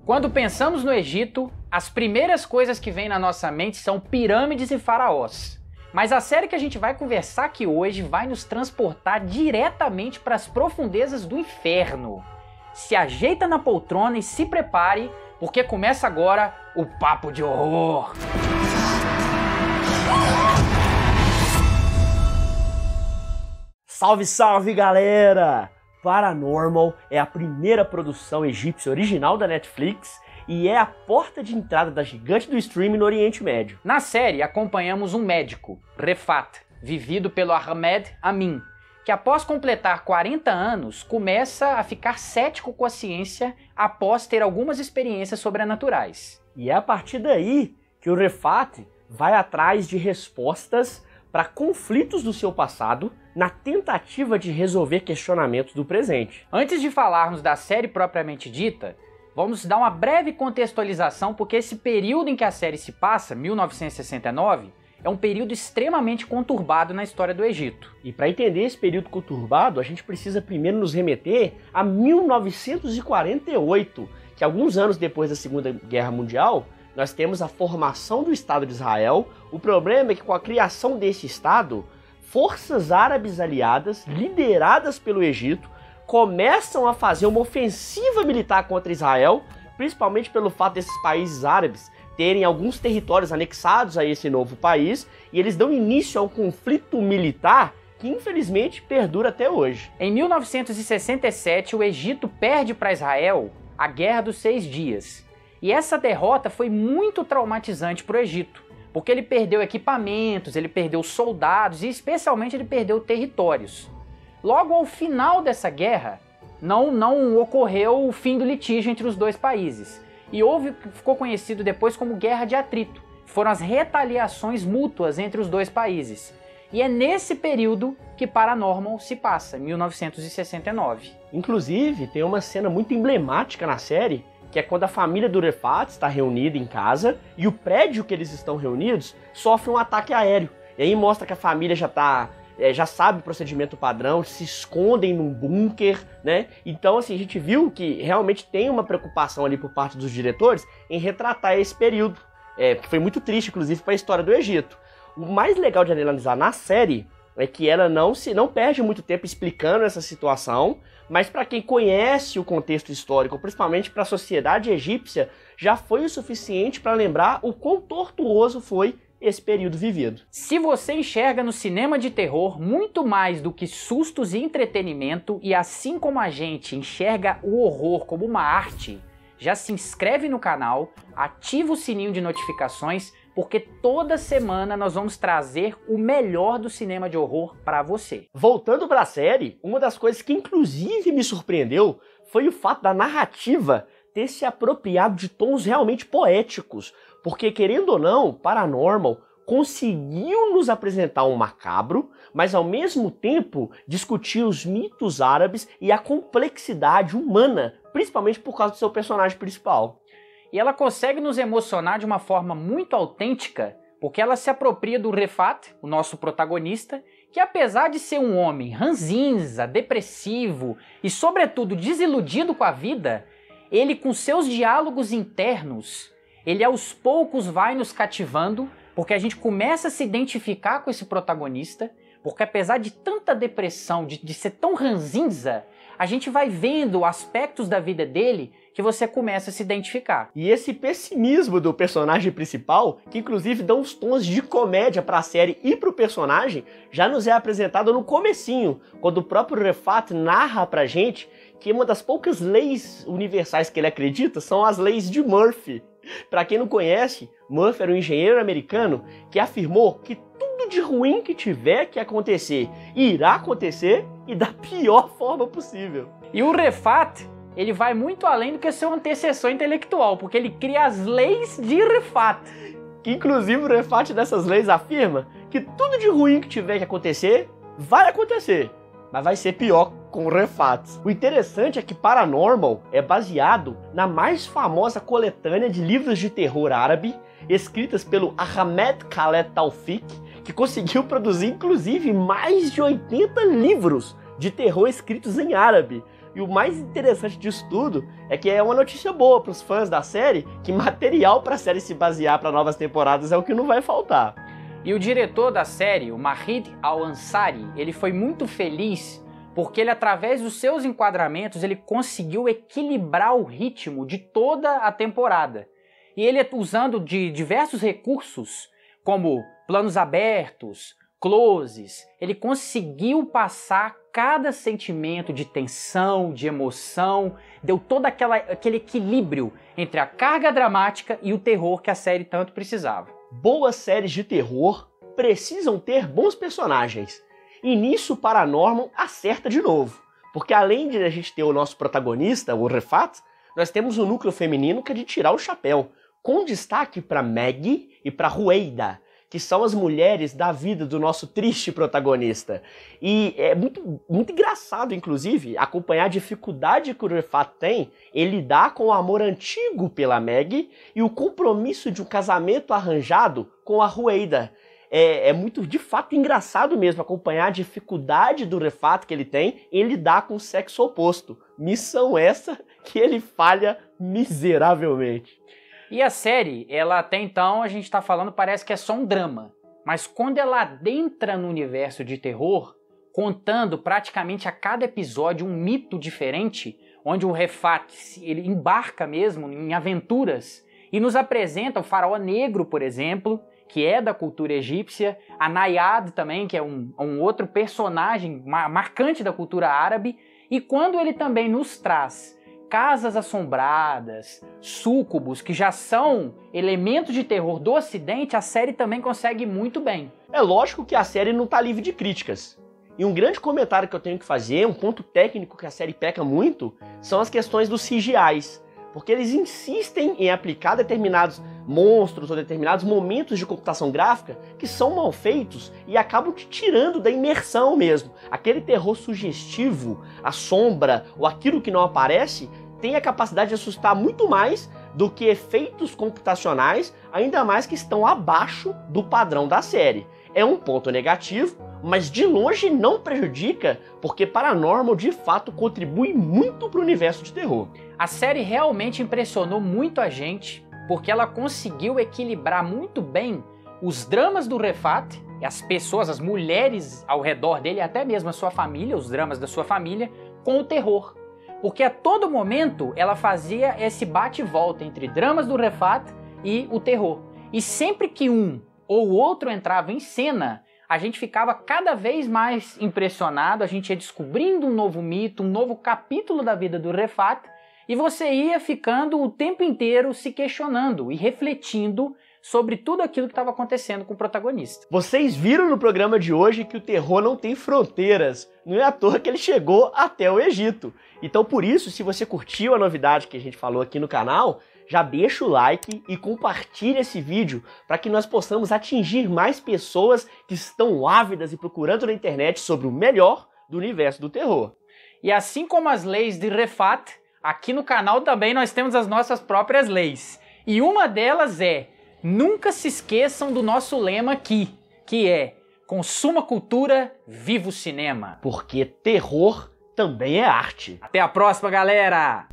Quando pensamos no Egito, as primeiras coisas que vêm na nossa mente são pirâmides e faraós. Mas a série que a gente vai conversar aqui hoje vai nos transportar diretamente para as profundezas do inferno. Se ajeita na poltrona e se prepare, porque começa agora o Papo de Horror. Salve, salve, galera! Paranormal é a primeira produção egípcia original da Netflix e é a porta de entrada da gigante do streaming no Oriente Médio. Na série, acompanhamos um médico, Refat, vivido pelo Ahmed Amin, que após completar 40 anos, começa a ficar cético com a ciência após ter algumas experiências sobrenaturais. E é a partir daí que o Refat vai atrás de respostas para conflitos do seu passado na tentativa de resolver questionamentos do presente. Antes de falarmos da série propriamente dita, vamos dar uma breve contextualização porque esse período em que a série se passa, 1969, é um período extremamente conturbado na história do Egito. E para entender esse período conturbado, a gente precisa primeiro nos remeter a 1948, que alguns anos depois da Segunda Guerra Mundial, nós temos a formação do Estado de Israel. O problema é que com a criação desse Estado, forças árabes aliadas, lideradas pelo Egito, começam a fazer uma ofensiva militar contra Israel, principalmente pelo fato desses países árabes terem alguns territórios anexados a esse novo país, e eles dão início a um conflito militar que infelizmente perdura até hoje. Em 1967, o Egito perde para Israel a Guerra dos 6 Dias. E essa derrota foi muito traumatizante para o Egito, porque ele perdeu equipamentos, ele perdeu soldados e especialmente ele perdeu territórios. Logo ao final dessa guerra, não ocorreu o fim do litígio entre os dois países. E houve o que ficou conhecido depois como Guerra de Atrito. Foram as retaliações mútuas entre os dois países. E é nesse período que Paranormal se passa, 1969. Inclusive, tem uma cena muito emblemática na série, que é quando a família do Refat está reunida em casa e o prédio que eles estão reunidos sofre um ataque aéreo. E aí mostra que a família já sabe o procedimento padrão, se escondem num bunker, né? Então, assim, a gente viu que realmente tem uma preocupação ali por parte dos diretores em retratar esse período, que foi muito triste, inclusive, para a história do Egito. O mais legal de analisar na série é que ela não perde muito tempo explicando essa situação, mas para quem conhece o contexto histórico, principalmente para a sociedade egípcia, já foi o suficiente para lembrar o quão tortuoso foi esse período vivido. Se você enxerga no cinema de terror muito mais do que sustos e entretenimento, e assim como a gente enxerga o horror como uma arte, já se inscreve no canal, ativa o sininho de notificações, porque toda semana nós vamos trazer o melhor do cinema de horror para você. Voltando para a série, uma das coisas que inclusive me surpreendeu foi o fato da narrativa ter se apropriado de tons realmente poéticos, porque querendo ou não, Paranormal conseguiu nos apresentar um macabro, mas ao mesmo tempo discutir os mitos árabes e a complexidade humana, principalmente por causa do seu personagem principal. E ela consegue nos emocionar de uma forma muito autêntica, porque ela se apropria do Refat, o nosso protagonista, que apesar de ser um homem ranzinza, depressivo e sobretudo desiludido com a vida, ele com seus diálogos internos, ele aos poucos vai nos cativando, porque a gente começa a se identificar com esse protagonista, porque apesar de tanta depressão, de ser tão ranzinza, a gente vai vendo aspectos da vida dele que você começa a se identificar. E esse pessimismo do personagem principal, que inclusive dá uns tons de comédia para a série e para o personagem, já nos é apresentado no comecinho, quando o próprio Refat narra pra gente que uma das poucas leis universais que ele acredita são as leis de Murphy. Para quem não conhece, Murphy era um engenheiro americano que afirmou que tudo de ruim que tiver que acontecer irá acontecer e da pior forma possível. E o Refat, ele vai muito além do que ser um antecessor intelectual, porque ele cria as leis de Refat. Que inclusive o Refat dessas leis afirma que tudo de ruim que tiver que acontecer, vai acontecer, mas vai ser pior com o Refat. O interessante é que Paranormal é baseado na mais famosa coletânea de livros de terror árabe, escritas pelo Ahmed Khaled Taufik, que conseguiu produzir inclusive mais de 80 livros de terror escritos em árabe. E o mais interessante disso tudo é que é uma notícia boa para os fãs da série, que material para a série se basear para novas temporadas é o que não vai faltar. E o diretor da série, o Mahid Al-Ansari, ele foi muito feliz porque ele, através dos seus enquadramentos, ele conseguiu equilibrar o ritmo de toda a temporada. E ele, usando de diversos recursos, como planos abertos, closes, ele conseguiu passar cada sentimento de tensão, de emoção, deu todo aquele equilíbrio entre a carga dramática e o terror que a série tanto precisava. Boas séries de terror precisam ter bons personagens. E nisso o Paranormal acerta de novo. Porque além de a gente ter o nosso protagonista, o Refat, nós temos um núcleo feminino que é de tirar o chapéu, com destaque para Maggie e para Rueida, que são as mulheres da vida do nosso triste protagonista. E é muito engraçado, inclusive, acompanhar a dificuldade que o Refat tem em lidar com o amor antigo pela Maggie e o compromisso de um casamento arranjado com a Rueida. É muito, de fato, engraçado mesmo acompanhar a dificuldade do Refat que ele tem em lidar com o sexo oposto. Missão essa que ele falha miseravelmente. E a série, ela até então, a gente tá falando, parece que é só um drama. Mas quando ela adentra no universo de terror, contando praticamente a cada episódio um mito diferente, onde o Refat, ele embarca mesmo em aventuras e nos apresenta o faraó negro, por exemplo, que é da cultura egípcia, a Naiad também, que é um outro personagem marcante da cultura árabe, e quando ele também nos traz casas assombradas, súcubos, que já são elementos de terror do Ocidente, a série também consegue muito bem. É lógico que a série não está livre de críticas. E um grande comentário que eu tenho que fazer, um ponto técnico que a série peca muito, são as questões dos CGIs. Porque eles insistem em aplicar determinados monstros ou determinados momentos de computação gráfica que são mal feitos e acabam te tirando da imersão mesmo. Aquele terror sugestivo, a sombra ou aquilo que não aparece, tem a capacidade de assustar muito mais do que efeitos computacionais, ainda mais que estão abaixo do padrão da série. É um ponto negativo, mas de longe não prejudica, porque Paranormal de fato contribui muito para o universo de terror. A série realmente impressionou muito a gente, porque ela conseguiu equilibrar muito bem os dramas do Refat, as pessoas, as mulheres ao redor dele, até mesmo a sua família, os dramas da sua família, com o terror. Porque a todo momento ela fazia esse bate e volta entre dramas do Refat e o terror. E sempre que um ou outro entrava em cena, a gente ficava cada vez mais impressionado, a gente ia descobrindo um novo mito, um novo capítulo da vida do Refat, e você ia ficando o tempo inteiro se questionando e refletindo sobre tudo aquilo que estava acontecendo com o protagonista. Vocês viram no programa de hoje que o terror não tem fronteiras. Não é à toa que ele chegou até o Egito. Então por isso, se você curtiu a novidade que a gente falou aqui no canal, já deixa o like e compartilha esse vídeo para que nós possamos atingir mais pessoas que estão ávidas e procurando na internet sobre o melhor do universo do terror. E assim como as leis de Refat, aqui no canal também nós temos as nossas próprias leis. E uma delas é: nunca se esqueçam do nosso lema aqui, que é: consuma cultura, viva o cinema. Porque terror também é arte. Até a próxima, galera!